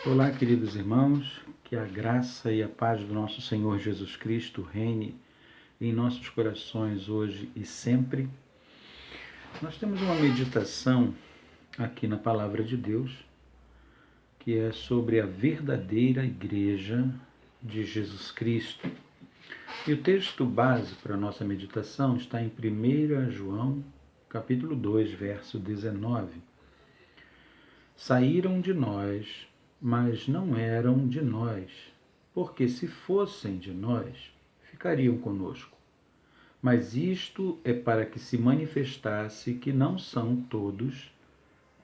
Olá, queridos irmãos, que a graça e a paz do nosso Senhor Jesus Cristo reine em nossos corações hoje e sempre. Nós temos uma meditação aqui na Palavra de Deus, que é sobre a verdadeira Igreja de Jesus Cristo. E o texto base para a nossa meditação está em 1 João, capítulo 2, verso 19. Saíram de nós, mas não eram de nós, porque se fossem de nós, ficariam conosco. Mas isto é para que se manifestasse que não são todos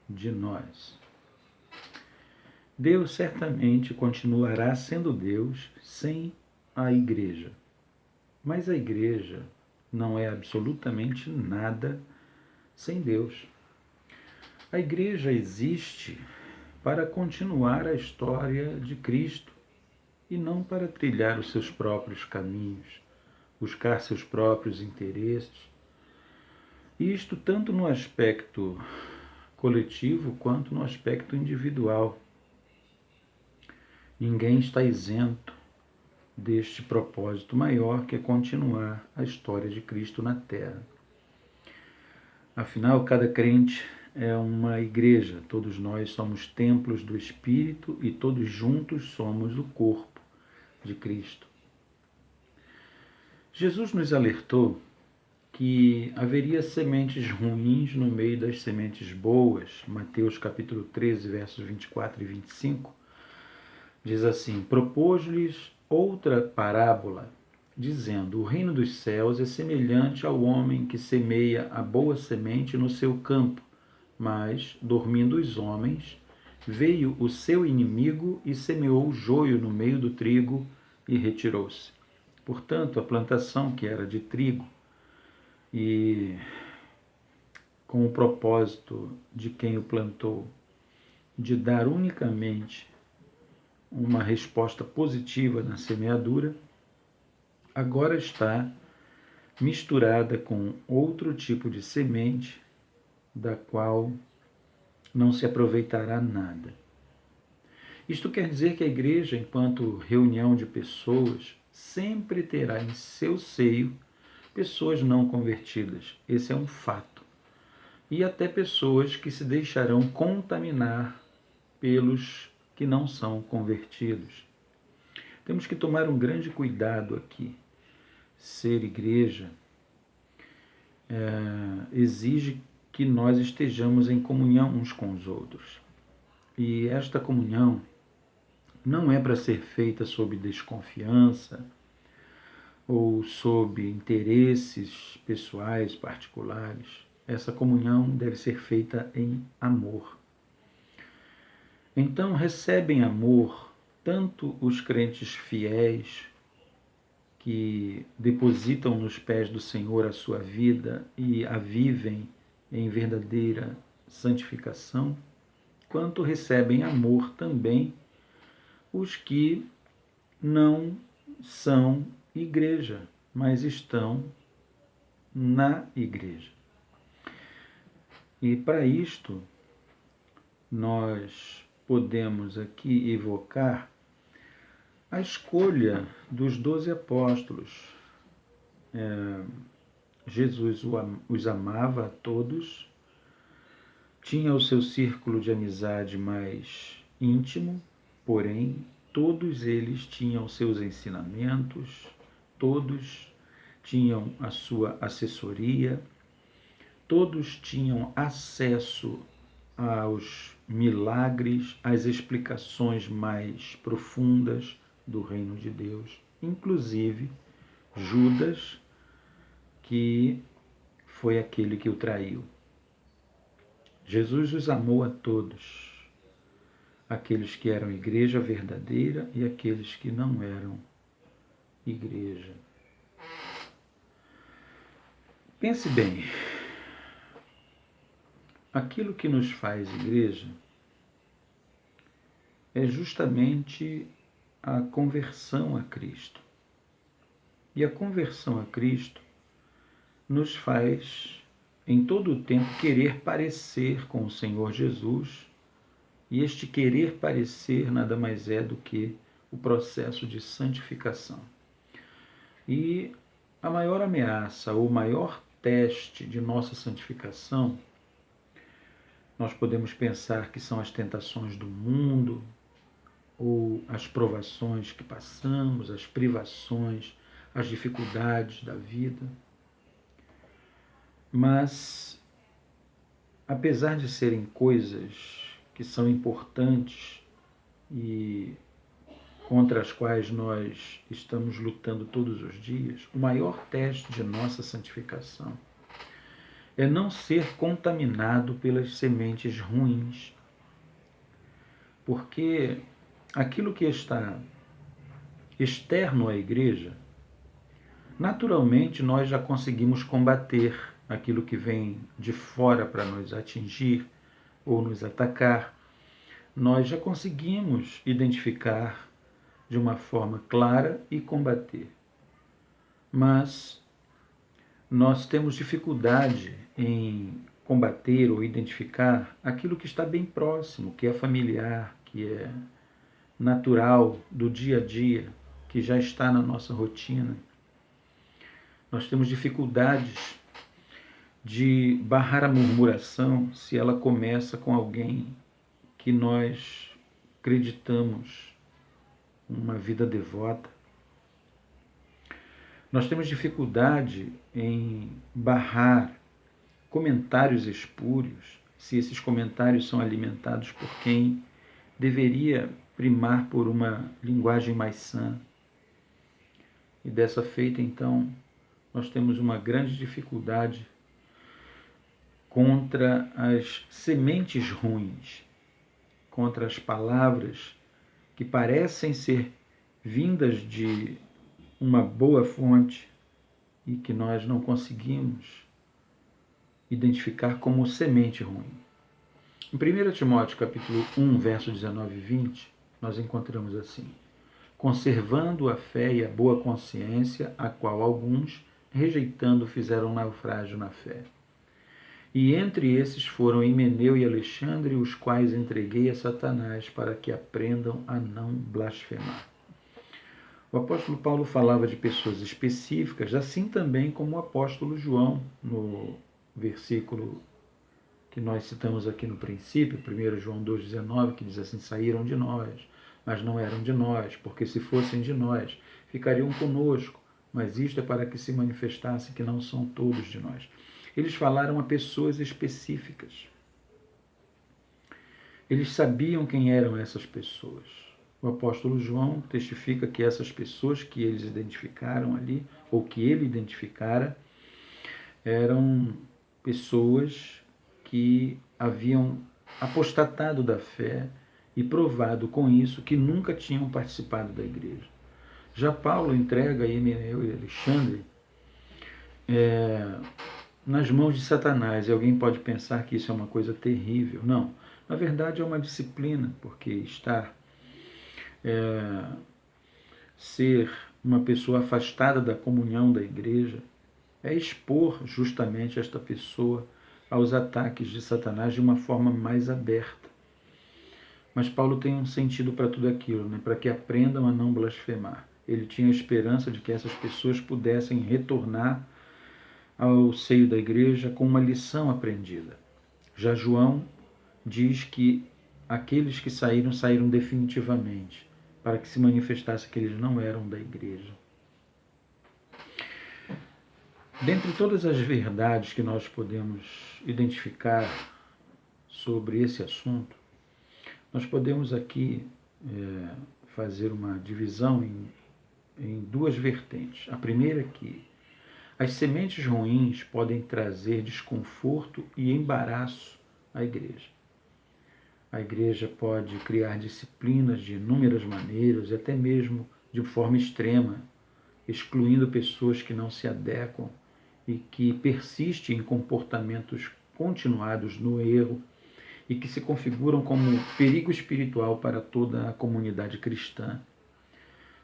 de nós. Deus certamente continuará sendo Deus sem a igreja. Mas a igreja não é absolutamente nada sem Deus. A igreja existe para continuar a história de Cristo e não para trilhar os seus próprios caminhos, buscar seus próprios interesses. E isto tanto no aspecto coletivo quanto no aspecto individual. Ninguém está isento deste propósito maior que é continuar a história de Cristo na Terra. Afinal, cada crente é uma igreja, todos nós somos templos do Espírito e todos juntos somos o corpo de Cristo. Jesus nos alertou que haveria sementes ruins no meio das sementes boas. Mateus capítulo 13, versos 24 e 25, diz assim: propôs-lhes outra parábola, dizendo: o reino dos céus é semelhante ao homem que semeia a boa semente no seu campo. Mas, dormindo os homens, veio o seu inimigo e semeou o joio no meio do trigo e retirou-se. Portanto, a plantação que era de trigo, e com o propósito de quem o plantou, de dar unicamente uma resposta positiva na semeadura, agora está misturada com outro tipo de semente, da qual não se aproveitará nada. Isto quer dizer que a igreja, enquanto reunião de pessoas, sempre terá em seu seio pessoas não convertidas. Esse é um fato. E até pessoas que se deixarão contaminar pelos que não são convertidos. Temos que tomar um grande cuidado aqui. Ser igreja exige que nós estejamos em comunhão uns com os outros. E esta comunhão não é para ser feita sob desconfiança ou sob interesses pessoais particulares. Essa comunhão deve ser feita em amor. Então recebem amor tanto os crentes fiéis que depositam nos pés do Senhor a sua vida e a vivem em verdadeira santificação, quanto recebem amor também os que não são igreja, mas estão na igreja. E para isto, nós podemos aqui evocar a escolha dos 12 apóstolos. Jesus os amava a todos, tinha o seu círculo de amizade mais íntimo, porém, todos eles tinham seus ensinamentos, todos tinham a sua assessoria, todos tinham acesso aos milagres, às explicações mais profundas do reino de Deus, inclusive Judas, que foi aquele que o traiu. Jesus os amou a todos, aqueles que eram igreja verdadeira e aqueles que não eram igreja. Pense bem, aquilo que nos faz igreja é justamente a conversão a Cristo. E a conversão a Cristo nos faz, em todo o tempo, querer parecer com o Senhor Jesus E este querer parecer nada mais é do que o processo de santificação. E a maior ameaça, ou o maior teste de nossa santificação, nós podemos pensar que são as tentações do mundo, ou as provações que passamos, as privações, as dificuldades da vida. Mas, apesar de serem coisas que são importantes e contra as quais nós estamos lutando todos os dias, o maior teste de nossa santificação é não ser contaminado pelas sementes ruins. Porque aquilo que está externo à igreja, naturalmente nós já conseguimos combater aquilo que vem de fora para nos atingir ou nos atacar. Nós já conseguimos identificar de uma forma clara e combater. Mas nós temos dificuldade em combater ou identificar aquilo que está bem próximo, que é familiar, que é natural do dia a dia, que já está na nossa rotina. Nós temos dificuldades de barrar a murmuração se ela começa com alguém que nós acreditamos uma vida devota. Nós temos dificuldade em barrar comentários espúrios se esses comentários são alimentados por quem deveria primar por uma linguagem mais sã. E dessa feita, então, nós temos uma grande dificuldade contra as sementes ruins, contra as palavras que parecem ser vindas de uma boa fonte e que nós não conseguimos identificar como semente ruim. Em 1 Timóteo capítulo 1, verso 19 e 20, nós encontramos assim: conservando a fé e a boa consciência, a qual alguns, rejeitando, fizeram naufrágio na fé. E entre esses foram Himeneu e Alexandre, os quais entreguei a Satanás para que aprendam a não blasfemar. O apóstolo Paulo falava de pessoas específicas, assim também como o apóstolo João, no versículo que nós citamos aqui no princípio, 1 João 2,19, que diz assim: saíram de nós, mas não eram de nós, porque se fossem de nós, ficariam conosco, mas isto é para que se manifestasse que não são todos de nós. Eles falaram a pessoas específicas. Eles sabiam quem eram essas pessoas. O apóstolo João testifica que essas pessoas que eles identificaram ali, ou que ele identificara, eram pessoas que haviam apostatado da fé e provado com isso que nunca tinham participado da igreja. Já Paulo entrega a Himeneu e Alexandre nas mãos de Satanás, e alguém pode pensar que isso é uma coisa terrível. Não, na verdade é uma disciplina, porque ser uma pessoa afastada da comunhão da igreja é expor justamente esta pessoa aos ataques de Satanás de uma forma mais aberta. Mas Paulo tem um sentido para tudo aquilo, né? Para que aprendam a não blasfemar. Ele tinha a esperança de que essas pessoas pudessem retornar ao seio da igreja com uma lição aprendida. Já João diz que aqueles que saíram definitivamente, para que se manifestasse que eles não eram da igreja. Dentre todas as verdades que nós podemos identificar sobre esse assunto, nós podemos aqui fazer uma divisão em duas vertentes. A primeira é que as sementes ruins podem trazer desconforto e embaraço à igreja. A igreja pode criar disciplinas de inúmeras maneiras, e até mesmo de forma extrema, excluindo pessoas que não se adequam e que persistem em comportamentos continuados no erro e que se configuram como perigo espiritual para toda a comunidade cristã.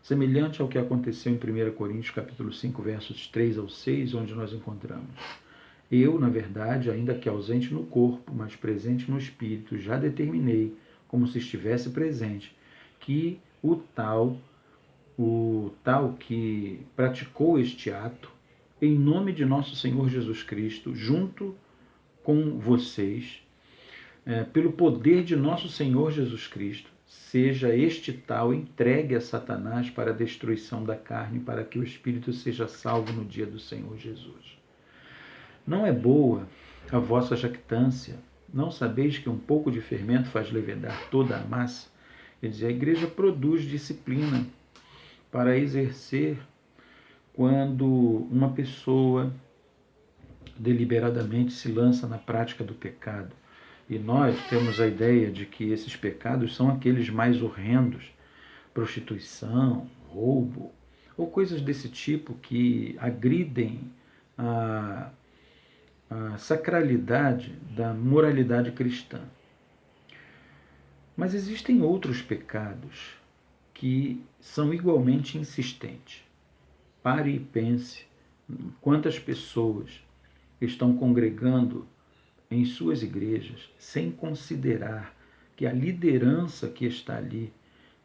Semelhante ao que aconteceu em 1 Coríntios capítulo 5, versos 3 ao 6, onde nós encontramos: eu, na verdade, ainda que ausente no corpo, mas presente no espírito, já determinei, como se estivesse presente, que o tal que praticou este ato, em nome de nosso Senhor Jesus Cristo, junto com vocês, pelo poder de nosso Senhor Jesus Cristo, seja este tal entregue a Satanás para a destruição da carne, para que o espírito seja salvo no dia do Senhor Jesus. Não é boa a vossa jactância? Não sabeis que um pouco de fermento faz levedar toda a massa? Quer dizer, a igreja produz disciplina para exercer quando uma pessoa deliberadamente se lança na prática do pecado. E nós temos a ideia de que esses pecados são aqueles mais horrendos, prostituição, roubo, ou coisas desse tipo que agridem a sacralidade da moralidade cristã. Mas existem outros pecados que são igualmente insistentes. Pare e pense quantas pessoas estão congregando em suas igrejas sem considerar que a liderança que está ali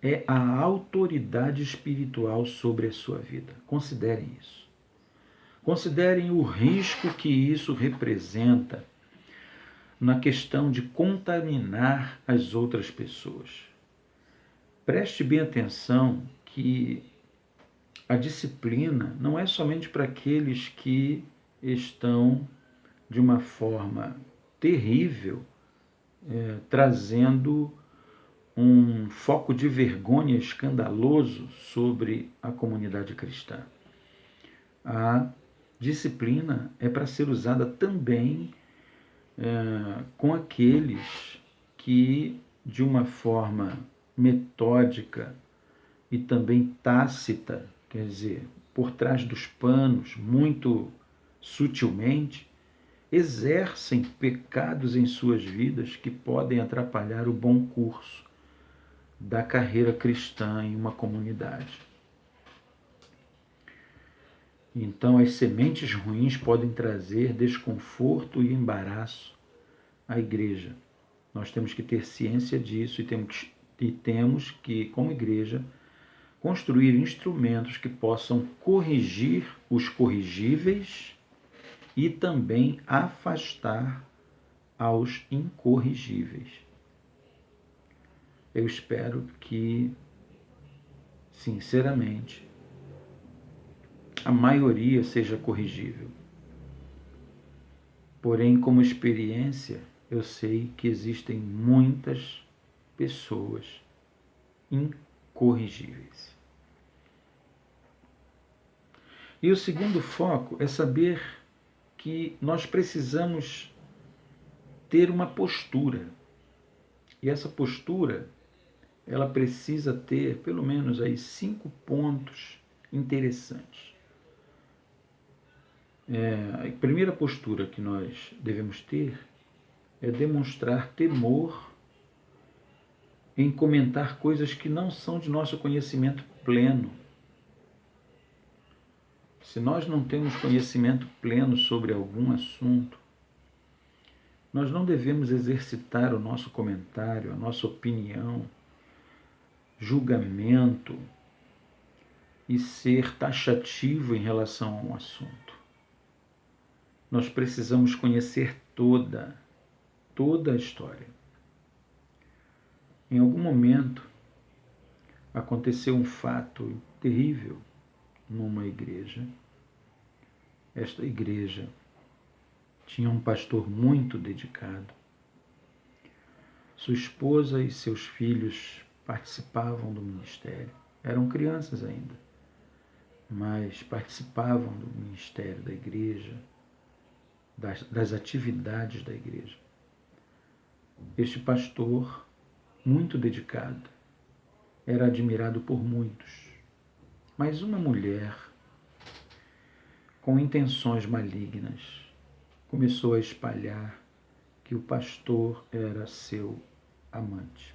é a autoridade espiritual sobre a sua vida. Considerem isso. Considerem o risco que isso representa na questão de contaminar as outras pessoas. Preste bem atenção que a disciplina não é somente para aqueles que estão de uma forma terrível, trazendo um foco de vergonha escandaloso sobre a comunidade cristã. A disciplina é para ser usada também com aqueles que, de uma forma metódica e também tácita, quer dizer, por trás dos panos, muito sutilmente, exercem pecados em suas vidas que podem atrapalhar o bom curso da carreira cristã em uma comunidade. Então, as sementes ruins podem trazer desconforto e embaraço à igreja. Nós temos que ter ciência disso e temos que, como igreja, construir instrumentos que possam corrigir os corrigíveis e também afastar aos incorrigíveis. Eu espero que, sinceramente, a maioria seja corrigível. Porém, como experiência, eu sei que existem muitas pessoas incorrigíveis. E o segundo foco é saber que nós precisamos ter uma postura. E essa postura, ela precisa ter pelo menos aí 5 pontos interessantes. A primeira postura que nós devemos ter é demonstrar temor em comentar coisas que não são de nosso conhecimento pleno. Se nós não temos conhecimento pleno sobre algum assunto, nós não devemos exercitar o nosso comentário, a nossa opinião, julgamento e ser taxativo em relação a um assunto. Nós precisamos conhecer toda a história. Em algum momento aconteceu um fato terrível numa igreja. Esta igreja tinha um pastor muito dedicado. Sua esposa e seus filhos participavam do ministério. Eram crianças ainda, mas participavam do ministério da igreja, das atividades da igreja. Este pastor, muito dedicado, era admirado por muitos. Mas uma mulher, com intenções malignas, começou a espalhar que o pastor era seu amante.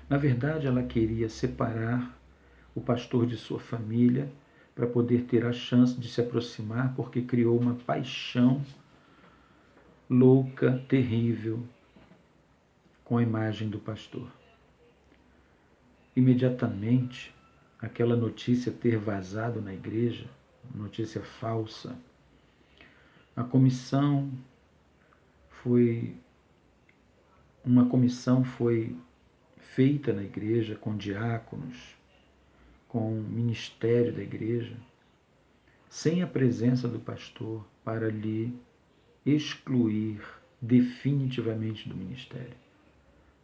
Na verdade, ela queria separar o pastor de sua família para poder ter a chance de se aproximar, porque criou uma paixão louca, terrível, com a imagem do pastor. Imediatamente, aquela notícia ter vazado na igreja, notícia falsa, uma comissão foi feita na igreja com diáconos, com o ministério da igreja, sem a presença do pastor, para lhe excluir definitivamente do ministério.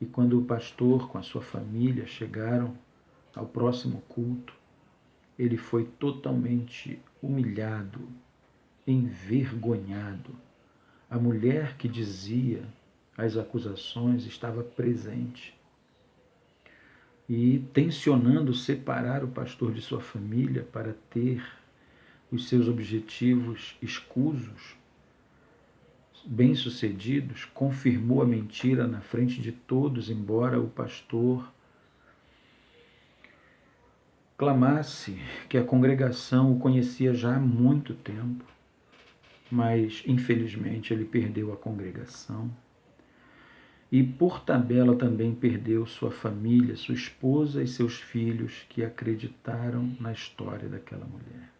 E quando o pastor com a sua família chegaram ao próximo culto, ele foi totalmente humilhado, envergonhado. A mulher que dizia as acusações estava presente e tensionando separar o pastor de sua família para ter os seus objetivos escusos, bem-sucedidos, confirmou a mentira na frente de todos, embora o pastor clamasse que a congregação o conhecia já há muito tempo, mas infelizmente ele perdeu a congregação e por tabela também perdeu sua família, sua esposa e seus filhos que acreditaram na história daquela mulher.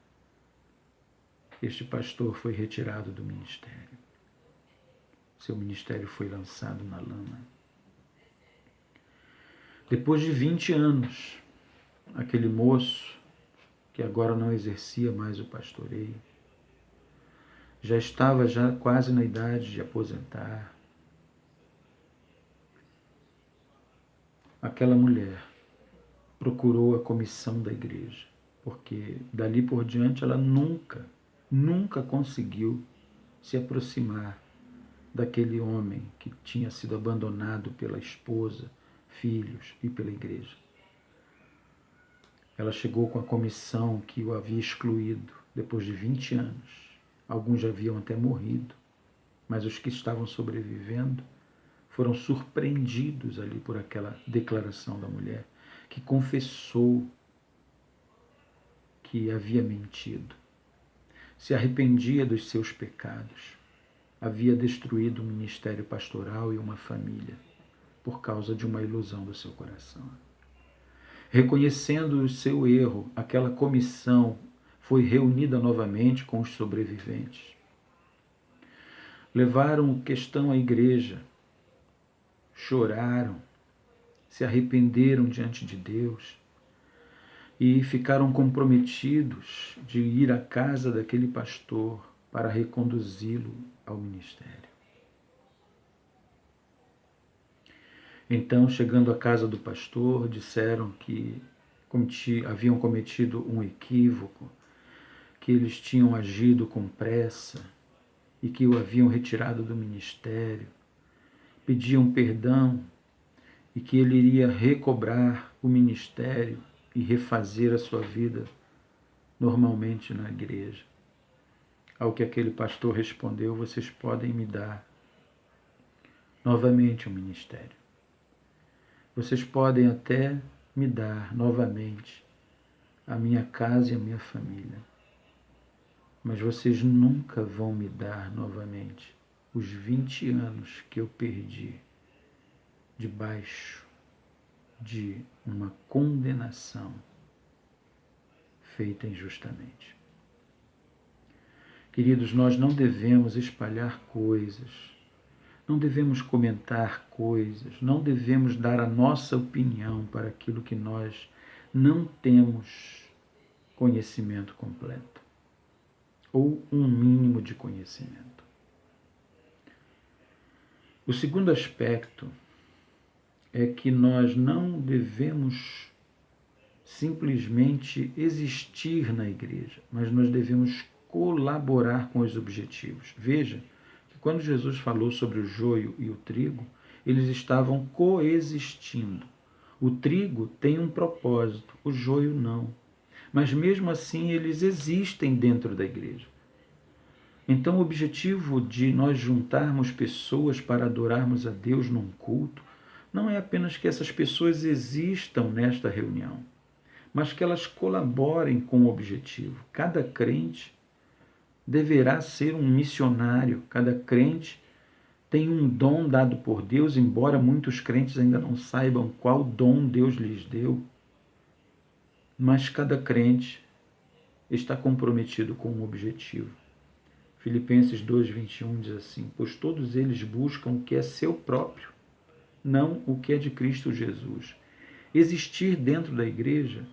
Este pastor foi retirado do ministério. Seu ministério foi lançado na lama. Depois de 20 anos, aquele moço, que agora não exercia mais o pastoreio, já estava quase na idade de aposentar. Aquela mulher procurou a comissão da igreja, porque dali por diante ela nunca conseguiu se aproximar daquele homem que tinha sido abandonado pela esposa, filhos e pela igreja. Ela chegou com a comissão que o havia excluído depois de 20 anos. Alguns já haviam até morrido, mas os que estavam sobrevivendo foram surpreendidos ali por aquela declaração da mulher, que confessou que havia mentido, se arrependia dos seus pecados, havia destruído um ministério pastoral e uma família por causa de uma ilusão do seu coração. Reconhecendo o seu erro, aquela comissão foi reunida novamente com os sobreviventes. Levaram a questão à igreja, choraram, se arrependeram diante de Deus e ficaram comprometidos de ir à casa daquele pastor para reconduzi-lo ao ministério. Então, chegando à casa do pastor, disseram que haviam cometido um equívoco, que eles tinham agido com pressa e que o haviam retirado do ministério. Pediam perdão e que ele iria recobrar o ministério e refazer a sua vida normalmente na igreja. Ao que aquele pastor respondeu: vocês podem me dar novamente o ministério. Vocês podem até me dar novamente a minha casa e a minha família, mas vocês nunca vão me dar novamente os 20 anos que eu perdi debaixo de uma condenação feita injustamente. Queridos, nós não devemos espalhar coisas, não devemos comentar coisas, não devemos dar a nossa opinião para aquilo que nós não temos conhecimento completo ou um mínimo de conhecimento. O segundo aspecto é que nós não devemos simplesmente existir na igreja, mas nós devemos colaborar com os objetivos. Veja que quando Jesus falou sobre o joio e o trigo, eles estavam coexistindo. O trigo tem um propósito, o joio não. Mas mesmo assim eles existem dentro da igreja. Então o objetivo de nós juntarmos pessoas para adorarmos a Deus num culto não é apenas que essas pessoas existam nesta reunião, mas que elas colaborem com o objetivo. Cada crente deverá ser um missionário, cada crente tem um dom dado por Deus, embora muitos crentes ainda não saibam qual dom Deus lhes deu, mas cada crente está comprometido com um objetivo. Filipenses 2:21 diz assim: pois todos eles buscam o que é seu próprio, não o que é de Cristo Jesus. Existir dentro da igreja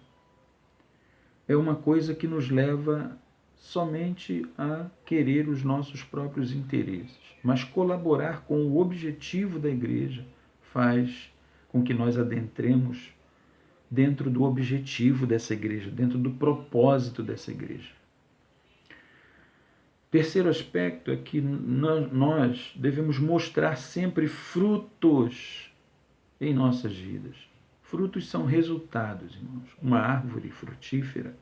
é uma coisa que nos leva somente a querer os nossos próprios interesses, mas colaborar com o objetivo da igreja faz com que nós adentremos dentro do objetivo dessa igreja, dentro do propósito dessa igreja. Terceiro aspecto é que nós devemos mostrar sempre frutos em nossas vidas. Frutos são resultados, irmãos. Uma árvore frutífera,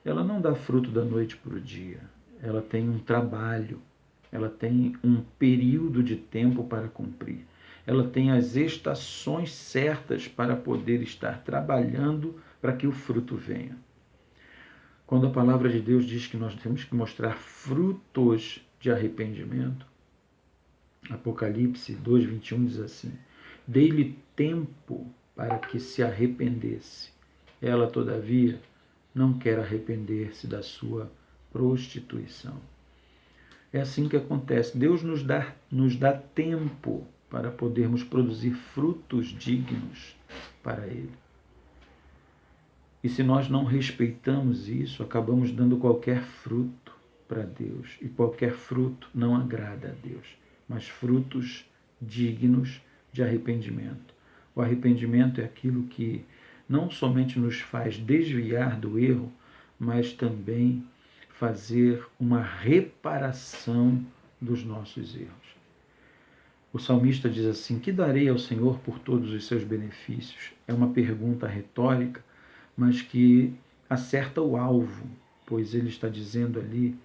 ela não dá fruto da noite para o dia. Ela tem um trabalho, ela tem um período de tempo para cumprir. Ela tem as estações certas para poder estar trabalhando para que o fruto venha. Quando a palavra de Deus diz que nós temos que mostrar frutos de arrependimento, Apocalipse 2:21 diz assim: dei-lhe tempo para que se arrependesse. Ela, todavia, não quer arrepender-se da sua prostituição. É assim que acontece. Deus nos dá tempo para podermos produzir frutos dignos para Ele. E se nós não respeitamos isso, acabamos dando qualquer fruto para Deus. E qualquer fruto não agrada a Deus, mas frutos dignos de arrependimento. O arrependimento é aquilo que não somente nos faz desviar do erro, mas também fazer uma reparação dos nossos erros. O salmista diz assim: que darei ao Senhor por todos os seus benefícios? É uma pergunta retórica, mas que acerta o alvo, pois ele está dizendo ali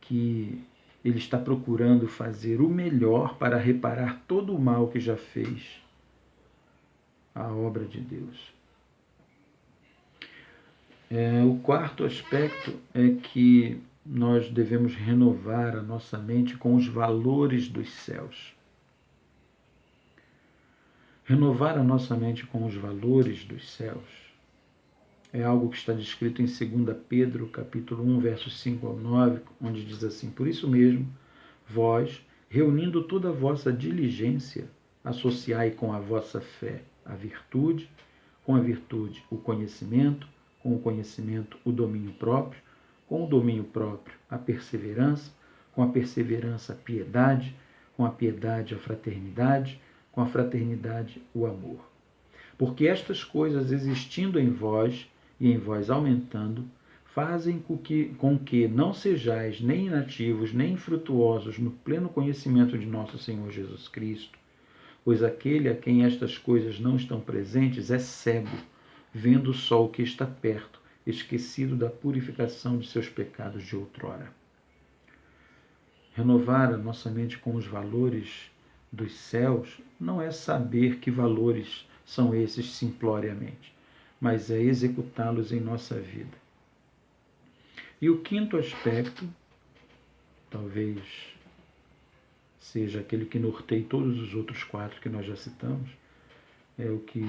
que ele está procurando fazer o melhor para reparar todo o mal que já fez à obra de Deus. O quarto aspecto é que nós devemos renovar a nossa mente com os valores dos céus. Renovar a nossa mente com os valores dos céus é algo que está descrito em 2 Pedro, capítulo 1, versos 5 ao 9, onde diz assim: por isso mesmo, vós, reunindo toda a vossa diligência, associai com a vossa fé a virtude, com a virtude o conhecimento, com o conhecimento o domínio próprio, com o domínio próprio a perseverança, com a perseverança a piedade, com a piedade a fraternidade, com a fraternidade o amor. Porque estas coisas existindo em vós e em vós aumentando, fazem com que não sejais nem inativos, nem infrutuosos no pleno conhecimento de nosso Senhor Jesus Cristo, pois aquele a quem estas coisas não estão presentes é cego, vendo só o que está perto, esquecido da purificação de seus pecados de outrora. Renovar a nossa mente com os valores dos céus não é saber que valores são esses simploriamente, mas é executá-los em nossa vida. E o quinto aspecto, talvez seja aquele que norteie todos os outros quatro que nós já citamos, é o que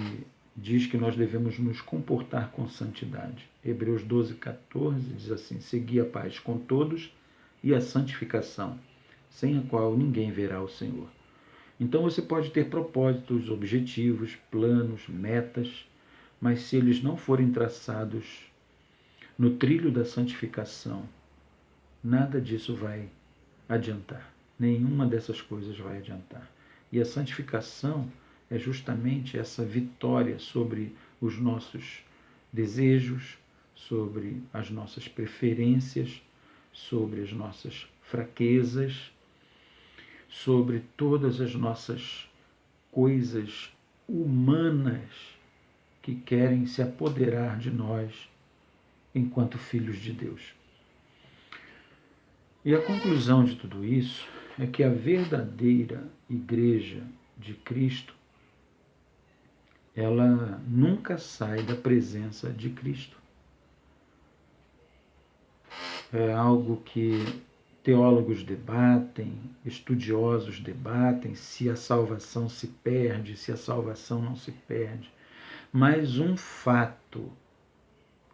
diz que nós devemos nos comportar com santidade. Hebreus 12:14 diz assim: segui a paz com todos e a santificação, sem a qual ninguém verá o Senhor. Então você pode ter propósitos, objetivos, planos, metas, mas se eles não forem traçados no trilho da santificação, nada disso vai adiantar. Nenhuma dessas coisas vai adiantar. E a santificação é justamente essa vitória sobre os nossos desejos, sobre as nossas preferências, sobre as nossas fraquezas, sobre todas as nossas coisas humanas que querem se apoderar de nós enquanto filhos de Deus. E a conclusão de tudo isso é que a verdadeira igreja de Cristo, ela nunca sai da presença de Cristo. É algo que Teólogos debatem, estudiosos debatem se a salvação se perde, se a salvação não se perde. Mas um fato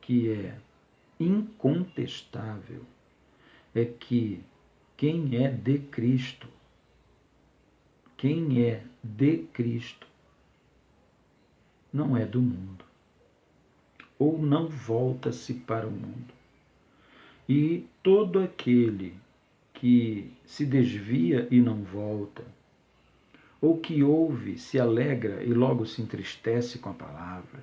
que é incontestável é que quem é de Cristo, não é do mundo, ou não volta-se para o mundo. E todo aquele que se desvia e não volta, ou que ouve, se alegra e logo se entristece com a palavra,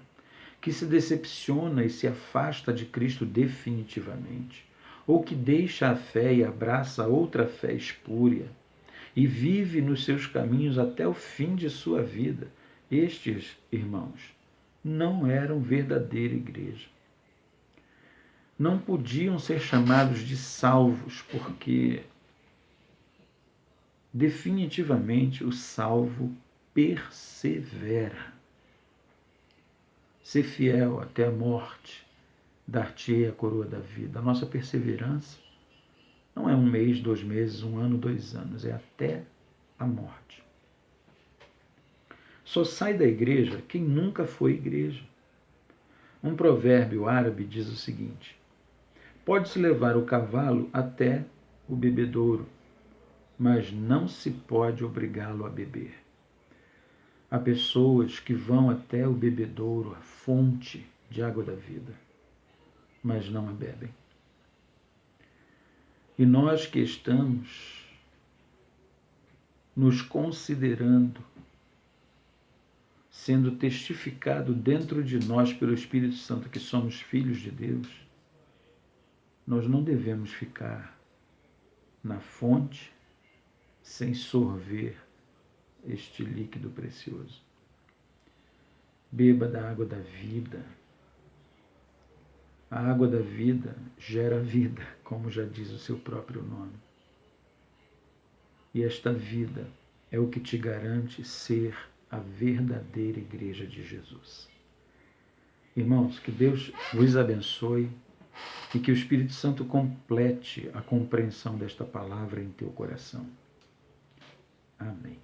que se decepciona e se afasta de Cristo definitivamente, ou que deixa a fé e abraça outra fé espúria, e vive nos seus caminhos até o fim de sua vida, estes, irmãos, não eram verdadeira igreja. Não podiam ser chamados de salvos, porque definitivamente o salvo persevera. Ser fiel até a morte, dar-te-ei a coroa da vida. A nossa perseverança não é 1 mês, 2 meses, 1 ano, 2 anos, é até a morte. Só sai da igreja quem nunca foi igreja. Um provérbio árabe diz o seguinte: pode-se levar o cavalo até o bebedouro, mas não se pode obrigá-lo a beber. Há pessoas que vão até o bebedouro, a fonte de água da vida, mas não a bebem. E nós que estamos nos considerando, sendo testificado dentro de nós pelo Espírito Santo que somos filhos de Deus, nós não devemos ficar na fonte sem sorver este líquido precioso. Beba da água da vida. A água da vida gera vida, como já diz o seu próprio nome. E esta vida é o que te garante ser a verdadeira igreja de Jesus. Irmãos, que Deus vos abençoe e que o Espírito Santo complete a compreensão desta palavra em teu coração. Amém.